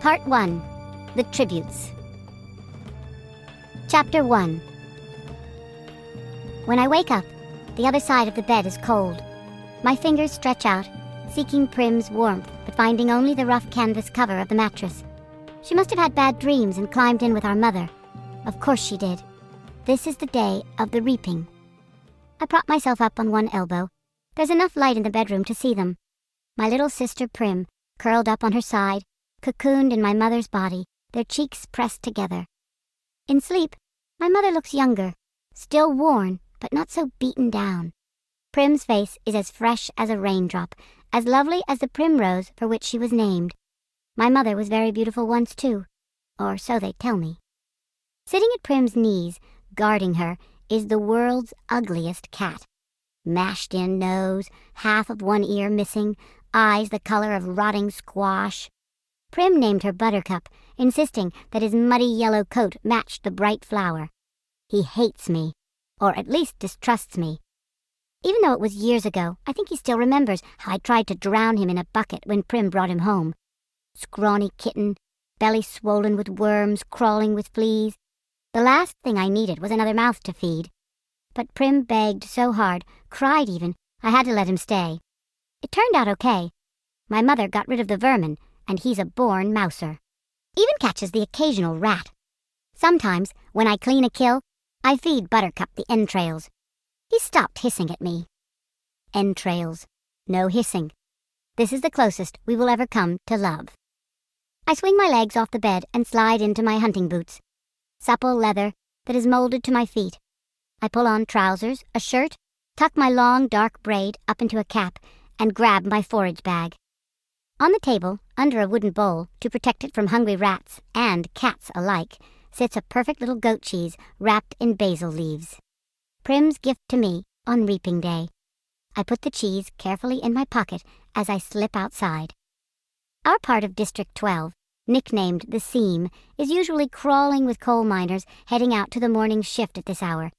Part 1. The Tributes. Chapter 1. When I wake up, the other side of the bed is cold. My fingers stretch out, seeking Prim's warmth, but finding only the rough canvas cover of the mattress. She must have had bad dreams and climbed in with our mother. Of course she did. This is the day of the reaping. I prop myself up on one elbow. There's enough light in the bedroom to see them. My little sister Prim, curled up on her side, cocooned in my mother's body, their cheeks pressed together. In sleep, my mother looks younger, still worn, but not so beaten down. Prim's face is as fresh as a raindrop, as lovely as the primrose for which she was named. My mother was very beautiful once too, or so they tell me. Sitting at Prim's knees, guarding her, is the world's ugliest cat. Mashed-in nose, half of one ear missing, eyes the color of rotting squash. Prim named her Buttercup, insisting that his muddy yellow coat matched the bright flower. He hates me, or at least distrusts me. Even though it was years ago, I think he still remembers how I tried to drown him in a bucket when Prim brought him home. Scrawny kitten, belly swollen with worms, crawling with fleas. The last thing I needed was another mouth to feed. But Prim begged so hard, cried even, I had to let him stay. It turned out okay. My mother got rid of the vermin, and he's a born mouser. Even catches the occasional rat. Sometimes, when I clean a kill, I feed Buttercup the entrails. He stopped hissing at me. Entrails. No hissing. This is the closest we will ever come to love. I swing my legs off the bed and slide into my hunting boots. Supple leather that is molded to my feet. I pull on trousers, a shirt, tuck my long dark braid up into a cap, and grab my forage bag. On the table, under a wooden bowl, to protect it from hungry rats and cats alike, sits a perfect little goat cheese wrapped in basil leaves. Prim's gift to me on reaping day. I put the cheese carefully in my pocket as I slip outside. Our part of District 12, nicknamed the Seam, is usually crawling with coal miners heading out to the morning shift at this hour.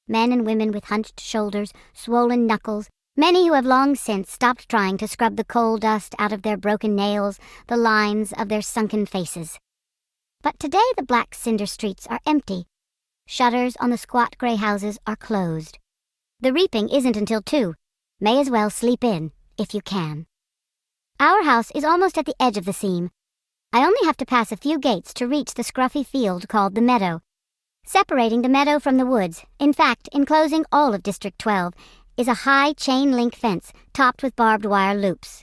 Men and women with hunched shoulders, swollen knuckles, many who have long since stopped trying to scrub the coal dust out of their broken nails, the lines of their sunken faces. But today the black cinder streets are empty. Shutters on the squat gray houses are closed. The reaping isn't until 2. May as well sleep in, if you can. Our house is almost at the edge of the Seam. I only have to pass a few gates to reach the scruffy field called the meadow. Separating the meadow from the woods, in fact, enclosing all of District 12, is a high chain-link fence topped with barbed wire loops.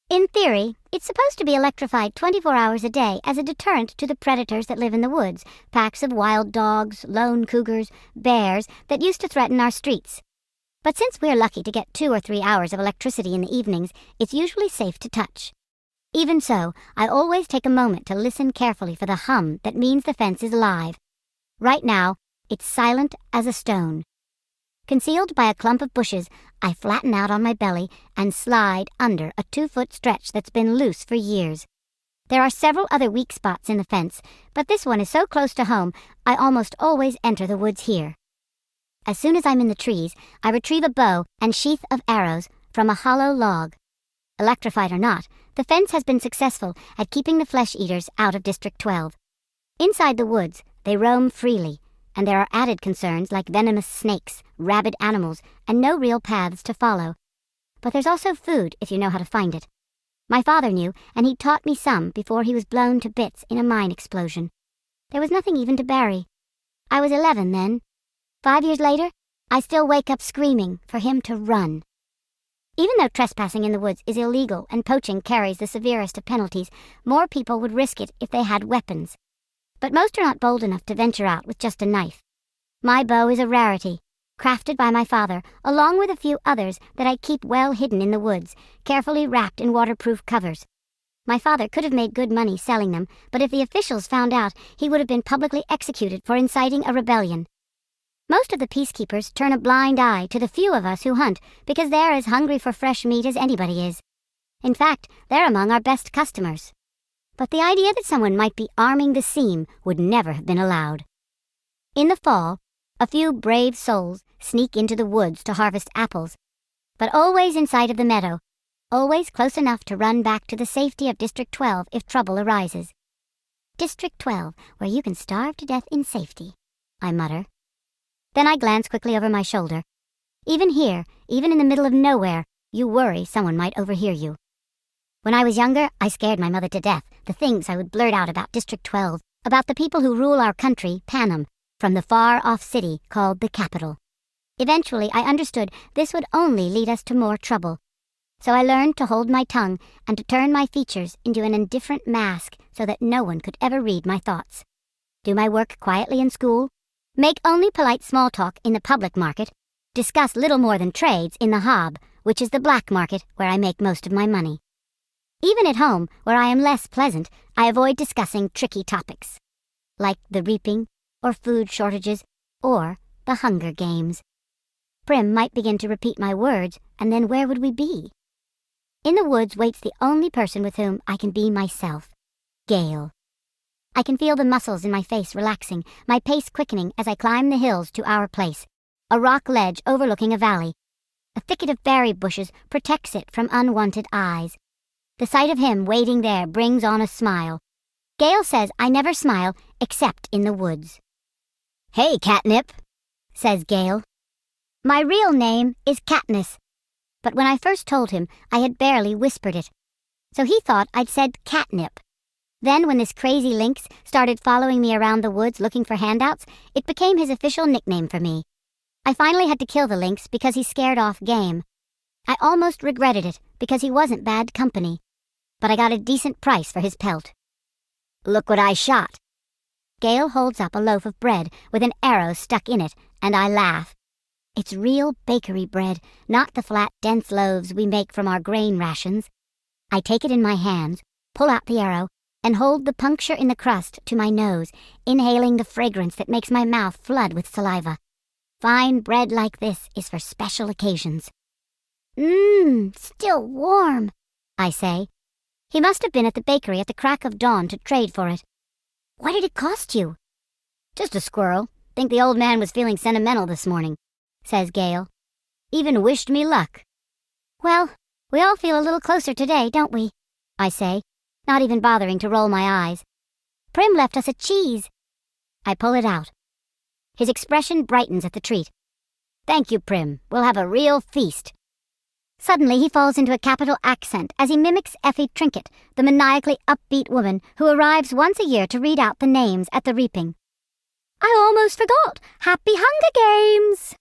In theory, it's supposed to be electrified 24 hours a day as a deterrent to the predators that live in the woods, packs of wild dogs, lone cougars, bears that used to threaten our streets. But since we're lucky to get 2 or 3 hours of electricity in the evenings, it's usually safe to touch. Even so, I always take a moment to listen carefully for the hum that means the fence is live. Right now, it's silent as a stone. Concealed by a clump of bushes, I flatten out on my belly and slide under a 2-foot stretch that's been loose for years. There are several other weak spots in the fence, but this one is so close to home, I almost always enter the woods here. As soon as I'm in the trees, I retrieve a bow and sheath of arrows from a hollow log. Electrified or not, the fence has been successful at keeping the flesh-eaters out of District 12. Inside the woods, they roam freely, and there are added concerns like venomous snakes, rabid animals, and no real paths to follow. But there's also food if you know how to find it. My father knew, and he taught me some before he was blown to bits in a mine explosion. There was nothing even to bury. I was 11 then. 5 years later, I still wake up screaming for him to run. Even though trespassing in the woods is illegal and poaching carries the severest of penalties, more people would risk it if they had weapons. But most are not bold enough to venture out with just a knife. My bow is a rarity, crafted by my father, along with a few others that I keep well hidden in the woods, carefully wrapped in waterproof covers. My father could have made good money selling them, but if the officials found out, he would have been publicly executed for inciting a rebellion. Most of the peacekeepers turn a blind eye to the few of us who hunt because they're as hungry for fresh meat as anybody is. In fact, they're among our best customers. But the idea that someone might be arming the Seam would never have been allowed. In the fall, a few brave souls sneak into the woods to harvest apples, but always in sight of the meadow, always close enough to run back to the safety of District 12 if trouble arises. District 12, where you can starve to death in safety, I mutter. Then I glance quickly over my shoulder. Even here, even in the middle of nowhere, you worry someone might overhear you. When I was younger, I scared my mother to death, the things I would blurt out about District 12, about the people who rule our country, Panem, from the far-off city called the capital. Eventually, I understood this would only lead us to more trouble. So I learned to hold my tongue and to turn my features into an indifferent mask so that no one could ever read my thoughts. Do my work quietly in school, make only polite small talk in the public market, discuss little more than trades in the hob, which is the black market where I make most of my money. Even at home, where I am less pleasant, I avoid discussing tricky topics, like the reaping, or food shortages, or the Hunger Games. Prim might begin to repeat my words, and then where would we be? In the woods waits the only person with whom I can be myself, Gale. I can feel the muscles in my face relaxing, my pace quickening as I climb the hills to our place, a rock ledge overlooking a valley. A thicket of berry bushes protects it from unwanted eyes. The sight of him waiting there brings on a smile. Gale says I never smile except in the woods. "Hey, Catnip," says Gale. My real name is Katniss, but when I first told him, I had barely whispered it. So he thought I'd said catnip. Then when this crazy lynx started following me around the woods looking for handouts, it became his official nickname for me. I finally had to kill the lynx because he scared off game. I almost regretted it because he wasn't bad company, but I got a decent price for his pelt. "Look what I shot." Gale holds up a loaf of bread with an arrow stuck in it, and I laugh. It's real bakery bread, not the flat, dense loaves we make from our grain rations. I take it in my hands, pull out the arrow, and hold the puncture in the crust to my nose, inhaling the fragrance that makes my mouth flood with saliva. Fine bread like this is for special occasions. Still warm," I say. He must have been at the bakery at the crack of dawn to trade for it. "What did it cost you?" "Just a squirrel. Think the old man was feeling sentimental this morning," says Gale. "Even wished me luck." "Well, we all feel a little closer today, don't we?" I say, not even bothering to roll my eyes. "Prim left us a cheese." I pull it out. His expression brightens at the treat. "Thank you, Prim. We'll have a real feast." Suddenly he falls into a capital accent as he mimics Effie Trinket, the maniacally upbeat woman who arrives once a year to read out the names at the reaping. "I almost forgot. Happy Hunger Games!"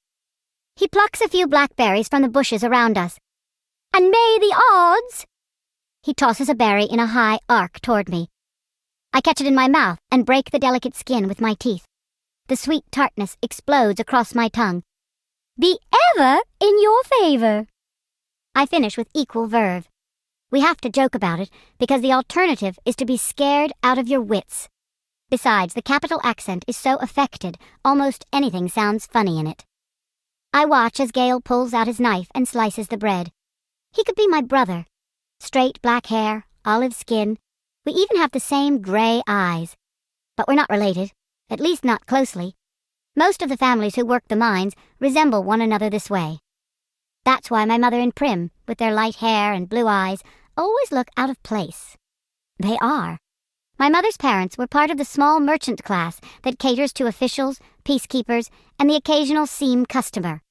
He plucks a few blackberries from the bushes around us. "And may the odds!" He tosses a berry in a high arc toward me. I catch it in my mouth and break the delicate skin with my teeth. The sweet tartness explodes across my tongue. "Be ever in your favor." I finish with equal verve. We have to joke about it because the alternative is to be scared out of your wits. Besides, the capital accent is so affected, almost anything sounds funny in it. I watch as Gale pulls out his knife and slices the bread. He could be my brother. Straight black hair, olive skin. We even have the same gray eyes. But we're not related, at least not closely. Most of the families who work the mines resemble one another this way. That's why my mother and Prim, with their light hair and blue eyes, always look out of place. They are. My mother's parents were part of the small merchant class that caters to officials, peacekeepers, and the occasional seam customer.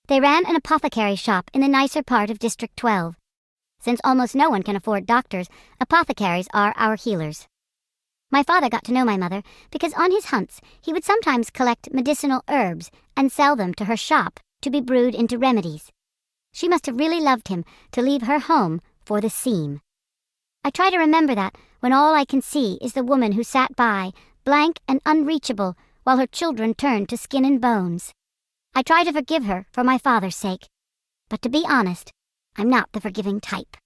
They ran an apothecary shop in the nicer part of District 12. Since almost no one can afford doctors, apothecaries are our healers. My father got to know my mother because on his hunts he would sometimes collect medicinal herbs and sell them to her shop to be brewed into remedies. She must have really loved him to leave her home for the seam. I try to remember that when all I can see is the woman who sat by, blank and unreachable, while her children turned to skin and bones. I try to forgive her for my father's sake. But to be honest, I'm not the forgiving type.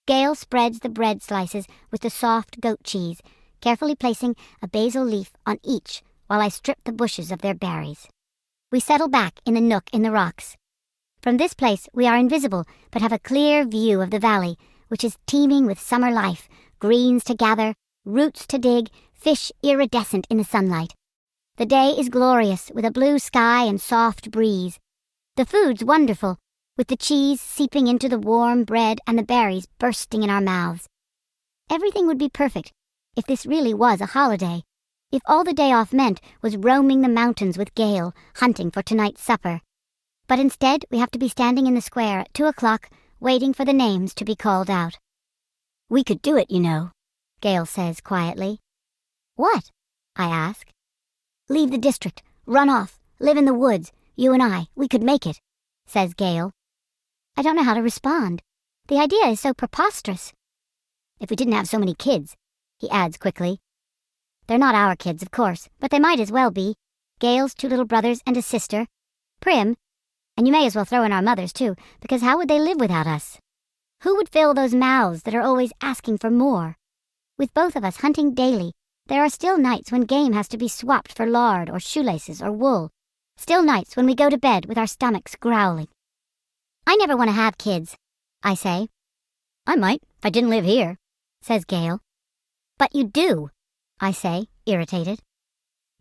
Gale spreads the bread slices with the soft goat cheese, carefully placing a basil leaf on each while I strip the bushes of their berries. We settle back in the nook in the rocks. From this place we are invisible, but have a clear view of the valley, which is teeming with summer life, greens to gather, roots to dig, fish iridescent in the sunlight. The day is glorious, with a blue sky and soft breeze. The food's wonderful, with the cheese seeping into the warm bread and the berries bursting in our mouths. Everything would be perfect If this really was a holiday, if all the day off meant was roaming the mountains with Gale, hunting for tonight's supper. But instead, we have to be standing in the square at 2 o'clock, waiting for the names to be called out. "We could do it, you know," Gale says quietly. "What?" I ask. "Leave the district, run off, live in the woods, you and I, we could make it," says Gale. I don't know how to respond. The idea is so preposterous. "If we didn't have so many kids," he adds quickly. They're not our kids, of course, but they might as well be. Gale's 2 little brothers and a sister. Prim. And you may as well throw in our mothers, too, because how would they live without us? Who would fill those mouths that are always asking for more? With both of us hunting daily, there are still nights when game has to be swapped for lard or shoelaces or wool. Still nights when we go to bed with our stomachs growling. "I never want to have kids," I say. "I might, if I didn't live here," says Gale. "But you do," I say, irritated.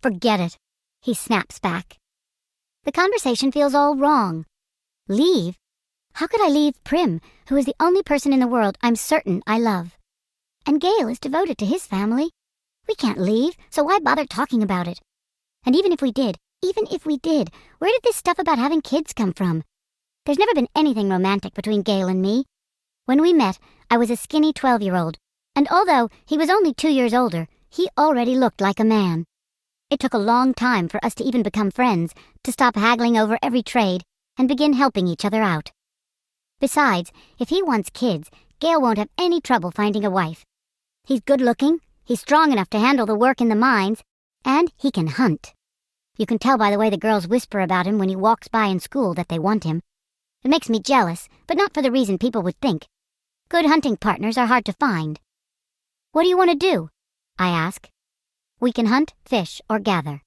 "Forget it," he snaps back. The conversation feels all wrong. Leave? How could I leave Prim, who is the only person in the world I'm certain I love? And Gale is devoted to his family. We can't leave, so why bother talking about it? And even if we did, where did this stuff about having kids come from? There's never been anything romantic between Gale and me. When we met, I was a skinny 12-year-old, and although he was only 2 years older, he already looked like a man. It took a long time for us to even become friends, to stop haggling over every trade, and begin helping each other out. Besides, if he wants kids, Gale won't have any trouble finding a wife. He's good-looking, he's strong enough to handle the work in the mines, and he can hunt. You can tell by the way the girls whisper about him when he walks by in school that they want him. It makes me jealous, but not for the reason people would think. Good hunting partners are hard to find. "What do you want to do?" I ask. "We can hunt, fish, or gather."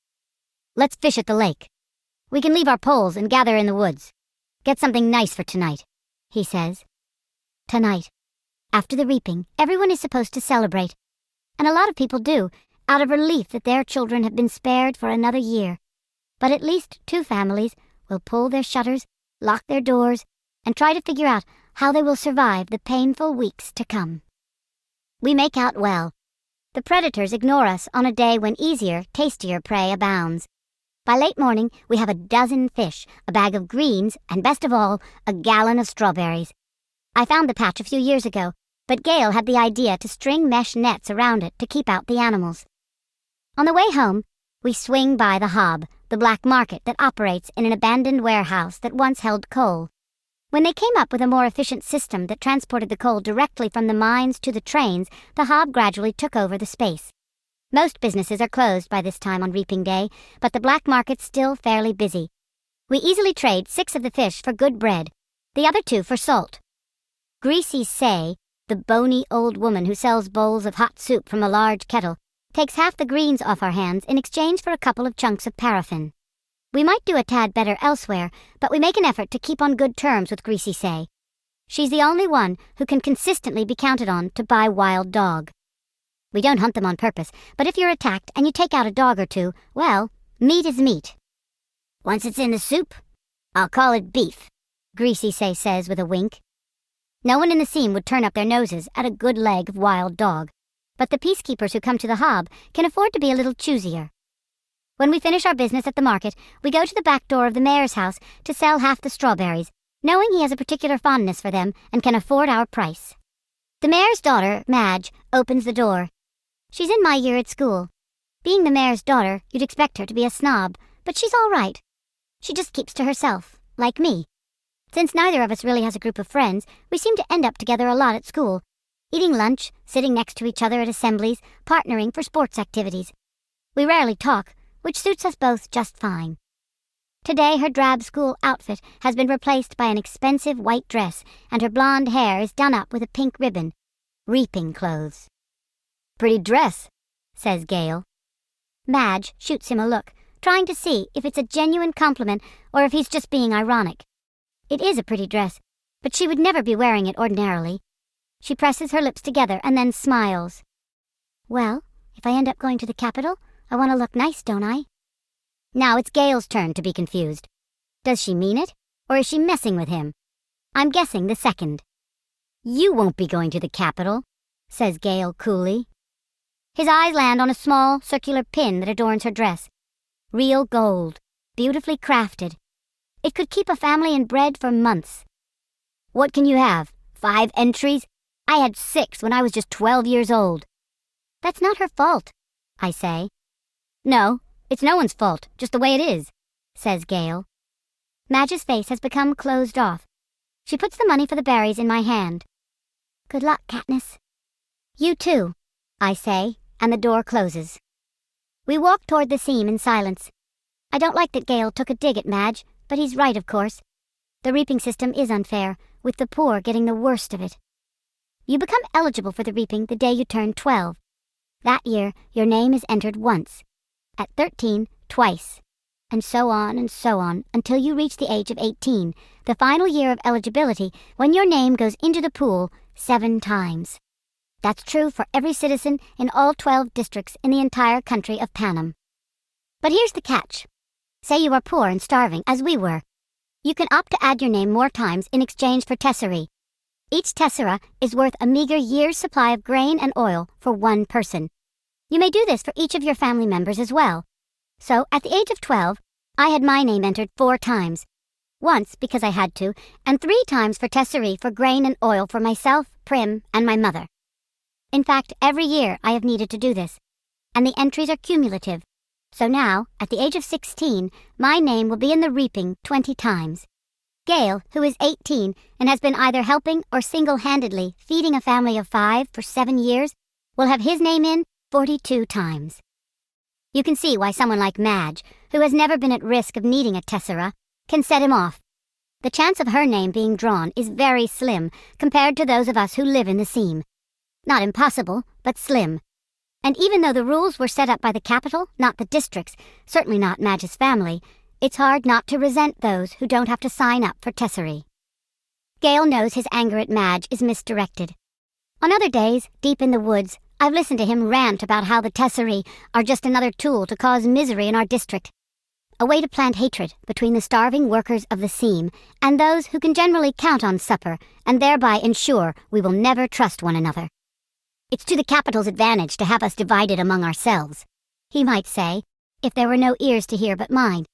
"Let's fish at the lake. We can leave our poles and gather in the woods. Get something nice for tonight," he says. Tonight. After the reaping, everyone is supposed to celebrate. And a lot of people do, out of relief that their children have been spared for another year. But at least 2 families will pull their shutters, lock their doors, and try to figure out how they will survive the painful weeks to come. We make out well. The predators ignore us on a day when easier, tastier prey abounds. By late morning, we have a dozen fish, a bag of greens, and best of all, a gallon of strawberries. I found the patch a few years ago, but Gale had the idea to string mesh nets around it to keep out the animals. On the way home, we swing by the Hob, the black market that operates in an abandoned warehouse that once held coal. When they came up with a more efficient system that transported the coal directly from the mines to the trains, the Hob gradually took over the space. Most businesses are closed by this time on reaping day, but the black market's still fairly busy. We easily trade 6 of the fish for good bread, the other 2 for salt. Greasy Say, the bony old woman who sells bowls of hot soup from a large kettle, takes half the greens off our hands in exchange for a couple of chunks of paraffin. We might do a tad better elsewhere, but we make an effort to keep on good terms with Greasy Say. She's the only one who can consistently be counted on to buy wild dog. We don't hunt them on purpose, but if you're attacked and you take out a dog or 2, well, meat is meat. "Once it's in the soup, I'll call it beef," Greasy Say says with a wink. No one in the scene would turn up their noses at a good leg of wild dog, but the peacekeepers who come to the Hob can afford to be a little choosier. When we finish our business at the market, we go to the back door of the mayor's house to sell half the strawberries, knowing he has a particular fondness for them and can afford our price. The mayor's daughter, Madge, opens the door. She's in my year at school. Being the mayor's daughter, you'd expect her to be a snob, but she's all right. She just keeps to herself, like me. Since neither of us really has a group of friends, we seem to end up together a lot at school, eating lunch, sitting next to each other at assemblies, partnering for sports activities. We rarely talk, which suits us both just fine. Today her drab school outfit has been replaced by an expensive white dress, and her blonde hair is done up with a pink ribbon. Reaping clothes. "Pretty dress," says Gale. Madge shoots him a look, trying to see if it's a genuine compliment or if he's just being ironic. It is a pretty dress, but she would never be wearing it ordinarily. She presses her lips together and then smiles. "Well, if I end up going to the Capitol, I want to look nice, don't I?" Now it's Gale's turn to be confused. Does she mean it, or is she messing with him? I'm guessing the second. "You won't be going to the Capitol," says Gale coolly. His eyes land on a small, circular pin that adorns her dress. Real gold, beautifully crafted. It could keep a family in bread for months. What can you have? 5 entries? I had 6 when I was just 12 years old. That's not her fault, I say. No, it's no one's fault, just the way it is, says Gale. Madge's face has become closed off. She puts the money for the berries in my hand. Good luck, Katniss. You too, I say, and the door closes. We walk toward the seam in silence. I don't like that Gale took a dig at Madge, but he's right, of course. The reaping system is unfair, with the poor getting the worst of it. You become eligible for the reaping the day you turn 12. That year, your name is entered once. At 13, twice. And so on, until you reach the age of 18, the final year of eligibility, when your name goes into the pool 7 times. That's true for every citizen in all 12 districts in the entire country of Panem. But here's the catch. Say you are poor and starving, as we were. You can opt to add your name more times in exchange for tesserae. Each tessera is worth a meager year's supply of grain and oil for one person. You may do this for each of your family members as well. So, at the age of 12, I had my name entered 4 times. Once because I had to, and 3 times for tesserae for grain and oil for myself, Prim, and my mother. In fact, every year I have needed to do this, and the entries are cumulative. So now, at the age of 16, my name will be in the reaping 20 times. Gale, who is 18 and has been either helping or single-handedly feeding a family of 5 for 7 years, will have his name in 42 times. You can see why someone like Madge, who has never been at risk of needing a tessera, can set him off. The chance of her name being drawn is very slim compared to those of us who live in the seam. Not impossible, but slim. And even though the rules were set up by the capital, not the districts, certainly not Madge's family, it's hard not to resent those who don't have to sign up for tesserae. Gale knows his anger at Madge is misdirected. On other days, deep in the woods, I've listened to him rant about how the tesserae are just another tool to cause misery in our district. A way to plant hatred between the starving workers of the seam and those who can generally count on supper and thereby ensure we will never trust one another. It's to the capital's advantage to have us divided among ourselves, he might say, if there were no ears to hear but mine.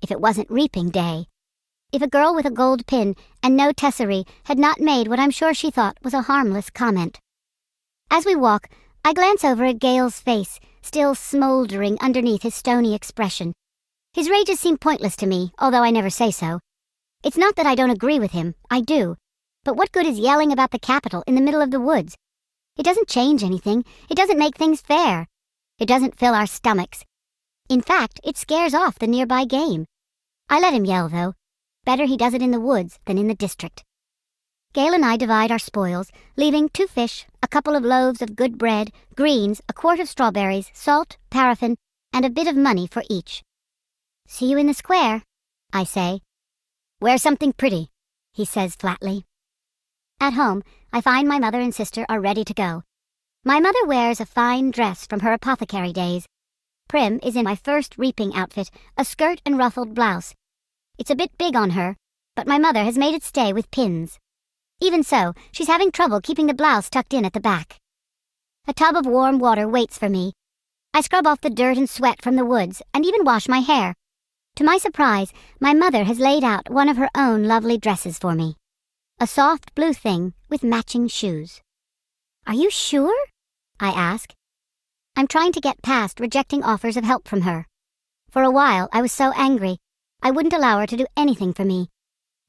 If it wasn't reaping day. If a girl with a gold pin and no tesserae had not made what I'm sure she thought was a harmless comment. As we walk, I glance over at Gale's face, still smoldering underneath his stony expression. His rages seem pointless to me, although I never say so. It's not that I don't agree with him, I do. But what good is yelling about the capital in the middle of the woods? It doesn't change anything. It doesn't make things fair. It doesn't fill our stomachs. In fact, it scares off the nearby game. I let him yell, though. Better he does it in the woods than in the district. Gale and I divide our spoils, leaving 2 fish, a couple of loaves of good bread, greens, a quart of strawberries, salt, paraffin, and a bit of money for each. See you in the square, I say. Wear something pretty, he says flatly. At home, I find my mother and sister are ready to go. My mother wears a fine dress from her apothecary days. Prim is in my first reaping outfit, a skirt and ruffled blouse. It's a bit big on her, but my mother has made it stay with pins. Even so, she's having trouble keeping the blouse tucked in at the back. A tub of warm water waits for me. I scrub off the dirt and sweat from the woods and even wash my hair. To my surprise, my mother has laid out one of her own lovely dresses for me. A soft blue thing with matching shoes. Are you sure? I ask. I'm trying to get past rejecting offers of help from her. For a while, I was so angry. I wouldn't allow her to do anything for me.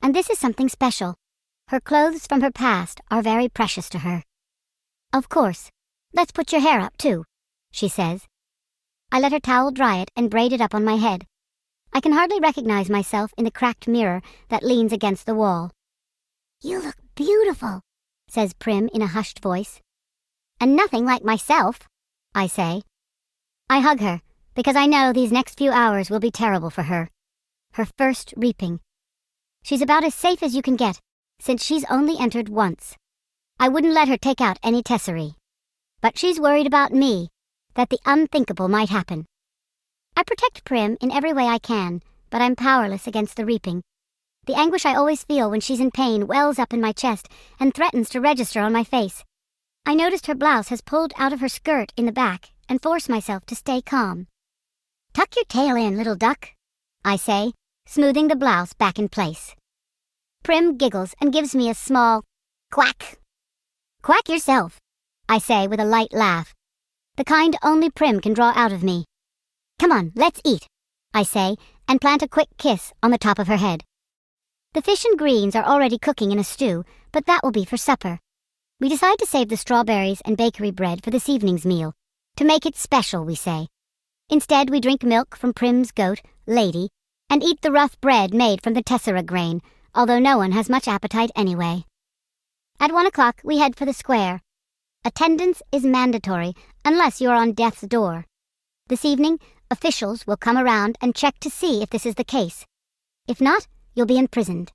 And this is something special. Her clothes from her past are very precious to her. Of course. Let's put your hair up, too, she says. I let her towel dry it and braid it up on my head. I can hardly recognize myself in the cracked mirror that leans against the wall. You look beautiful, says Prim in a hushed voice. And nothing like myself, I say. I hug her, because I know these next few hours will be terrible for her. Her first reaping. She's about as safe as you can get, since she's only entered once. I wouldn't let her take out any tesserae. But she's worried about me, that the unthinkable might happen. I protect Prim in every way I can, but I'm powerless against the reaping. The anguish I always feel when she's in pain wells up in my chest and threatens to register on my face. I noticed her blouse has pulled out of her skirt in the back and force myself to stay calm. "Tuck your tail in, little duck," I say, smoothing the blouse back in place. Prim giggles and gives me a small quack. "Quack yourself," I say with a light laugh, the kind only Prim can draw out of me. "Come on, let's eat," I say, and plant a quick kiss on the top of her head. The fish and greens are already cooking in a stew, but that will be for supper. We decide to save the strawberries and bakery bread for this evening's meal. To make it special, we say. Instead, we drink milk from Prim's goat, Lady, and eat the rough bread made from the tessera grain, although no one has much appetite anyway. At 1 o'clock, we head for the square. Attendance is mandatory, unless you are on death's door. This evening, officials will come around and check to see if this is the case. If not, you'll be imprisoned.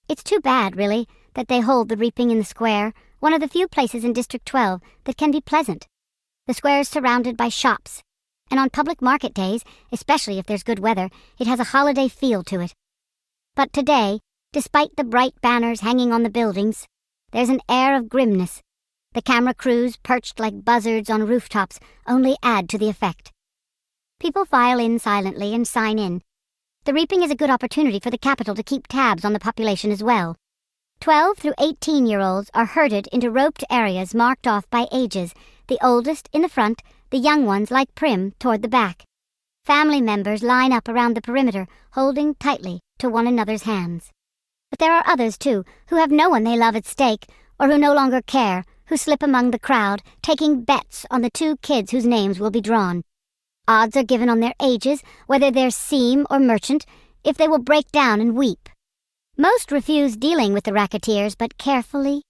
It's too bad, really, that they hold the reaping in the square, one of the few places in District 12 that can be pleasant. The square is surrounded by shops, and on public market days, especially if there's good weather, it has a holiday feel to it. But today, despite the bright banners hanging on the buildings, there's an air of grimness. The camera crews, perched like buzzards on rooftops, only add to the effect. People file in silently and sign in. The reaping is a good opportunity for the capital to keep tabs on the population as well. 12 through 18-year-olds are herded into roped areas marked off by ages, the oldest in the front, the young ones like Prim toward the back. Family members line up around the perimeter, holding tightly to one another's hands. But there are others, too, who have no one they love at stake, or who no longer care, who slip among the crowd, taking bets on the 2 kids whose names will be drawn. Odds are given on their ages, whether they're seam or merchant, if they will break down and weep. Most refuse dealing with the racketeers, but carefully.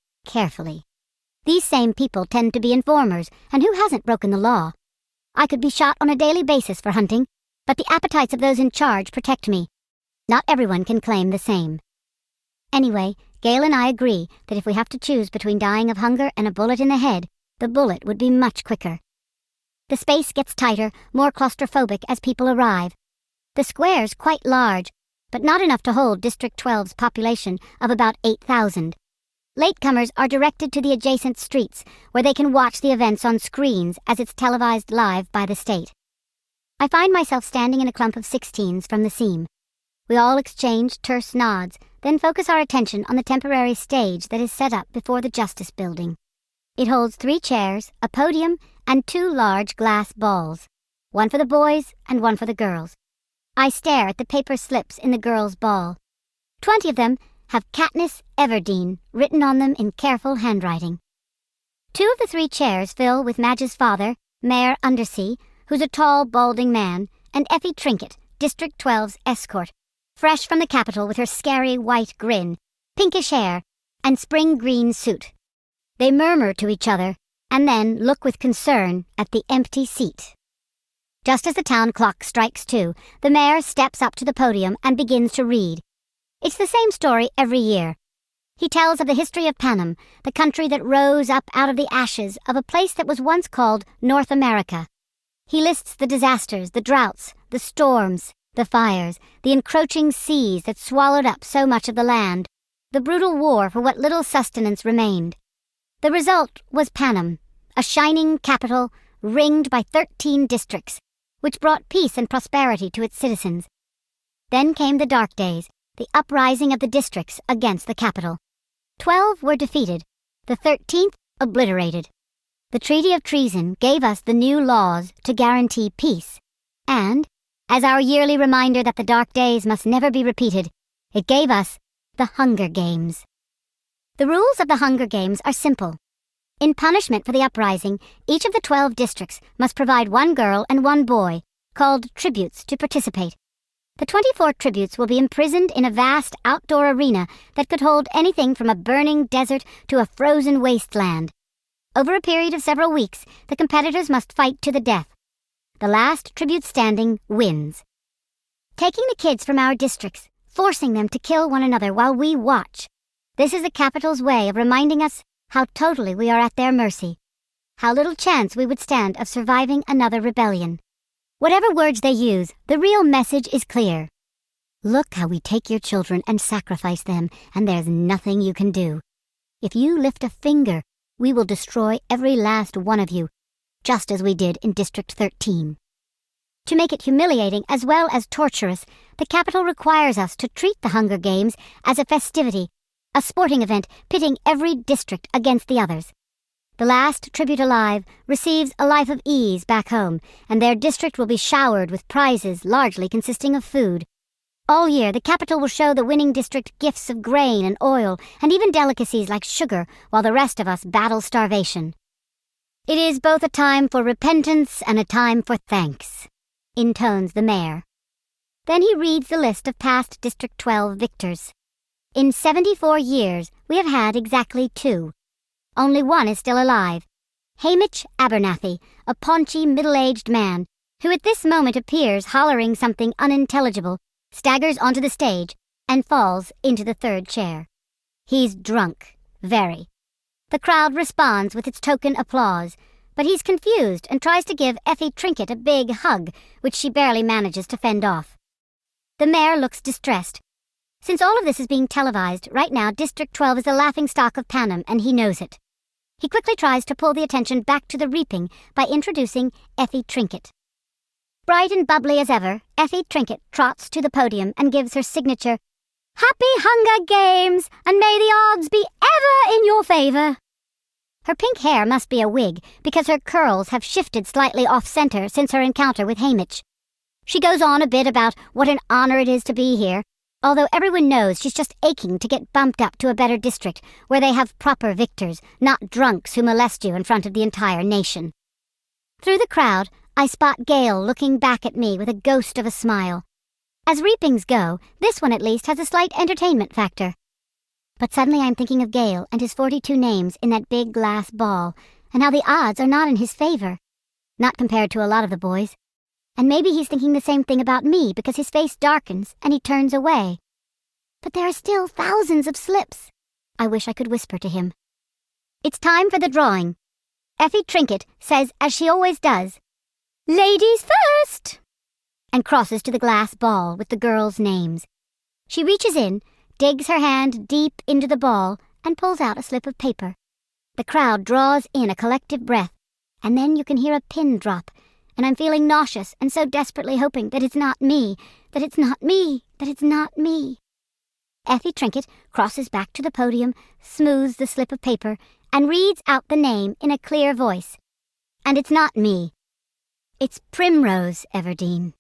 These same people tend to be informers, and who hasn't broken the law? I could be shot on a daily basis for hunting, but the appetites of those in charge protect me. Not everyone can claim the same. Anyway, Gale and I agree that if we have to choose between dying of hunger and a bullet in the head, the bullet would be much quicker. The space gets tighter, more claustrophobic as people arrive. The square's quite large, but not enough to hold District 12's population of about 8,000. Latecomers are directed to the adjacent streets, where they can watch the events on screens as it's televised live by the state. I find myself standing in a clump of 16s from the seam. We all exchange terse nods, then focus our attention on the temporary stage that is set up before the Justice Building. It holds 3 chairs, a podium, and 2 large glass balls, one for the boys and one for the girls. I stare at the paper slips in the girls' ball. 20 of them have Katniss Everdeen written on them in careful handwriting. 2 of the 3 chairs fill with Madge's father, Mayor Undersea, who's a tall, balding man, and Effie Trinket, District 12's escort, fresh from the capital with her scary white grin, pinkish hair, and spring green suit. They murmur to each other, and then look with concern at the empty seat. Just as the town clock strikes 2, the mayor steps up to the podium and begins to read. It's the same story every year. He tells of the history of Panem, the country that rose up out of the ashes of a place that was once called North America. He lists the disasters, the droughts, the storms, the fires, the encroaching seas that swallowed up so much of the land, the brutal war for what little sustenance remained. The result was Panem, a shining capital ringed by 13 districts, which brought peace and prosperity to its citizens. Then came the dark days, the uprising of the districts against the capital. 12 were defeated, the 13th obliterated. The Treaty of Treason gave us the new laws to guarantee peace, and, as our yearly reminder that the dark days must never be repeated, it gave us the Hunger Games. The rules of the Hunger Games are simple. In punishment for the uprising, each of the 12 districts must provide 1 girl and 1 boy, called tributes, to participate. The 24 tributes will be imprisoned in a vast outdoor arena that could hold anything from a burning desert to a frozen wasteland. Over a period of several weeks, the competitors must fight to the death. The last tribute standing wins. Taking the kids from our districts, forcing them to kill one another while we watch. This is the capital's way of reminding us how totally we are at their mercy, how little chance we would stand of surviving another rebellion. Whatever words they use, the real message is clear. Look how we take your children and sacrifice them, and there's nothing you can do. If you lift a finger, We will destroy every last one of you, just as we did in District 13. To make it humiliating as well as torturous, the Capitol requires us to treat the Hunger Games as a festivity, a sporting event pitting every district against the others. The last tribute alive receives a life of ease back home, and their district will be showered with prizes largely consisting of food. All year, the Capitol will show the winning district gifts of grain and oil, and even delicacies like sugar, while the rest of us battle starvation. It is both a time for repentance and a time for thanks, intones the mayor. Then he reads the list of past District 12 victors. In 74 years, we have had exactly 2. Only one is still alive. Hamish Abernathy, a paunchy, middle-aged man, who at this moment appears hollering something unintelligible, staggers onto the stage, and falls into the third chair. He's drunk. Very. The crowd responds with its token applause, but he's confused and tries to give Effie Trinket a big hug, which she barely manages to fend off. The mayor looks distressed. Since all of this is being televised, right now District 12 is the laughingstock of Panem, and he knows it. He quickly tries to pull the attention back to the reaping by introducing Effie Trinket. Bright and bubbly as ever, Effie Trinket trots to the podium and gives her signature, "Happy Hunger Games, and may the odds be ever in your favor." Her pink hair must be a wig, because her curls have shifted slightly off-center since her encounter with Hamish. She goes on a bit about what an honor it is to be here, although everyone knows she's just aching to get bumped up to a better district, where they have proper victors, not drunks who molest you in front of the entire nation. Through the crowd, I spot Gale looking back at me with a ghost of a smile. As reapings go, this one at least has a slight entertainment factor. But suddenly I'm thinking of Gale and his 42 names in that big glass ball, and how the odds are not in his favor. Not compared to a lot of the boys. And maybe he's thinking the same thing about me because his face darkens and he turns away. But there are still thousands of slips. I wish I could whisper to him. It's time for the drawing. Effie Trinket says, as she always does, "Ladies first!" and crosses to the glass ball with the girls' names. She reaches in, digs her hand deep into the ball, and pulls out a slip of paper. The crowd draws in a collective breath, and then you can hear a pin drop, and I'm feeling nauseous and so desperately hoping that it's not me, that it's not me, that it's not me. Effie Trinket crosses back to the podium, smooths the slip of paper, and reads out the name in a clear voice. And it's not me. It's Primrose Everdeen.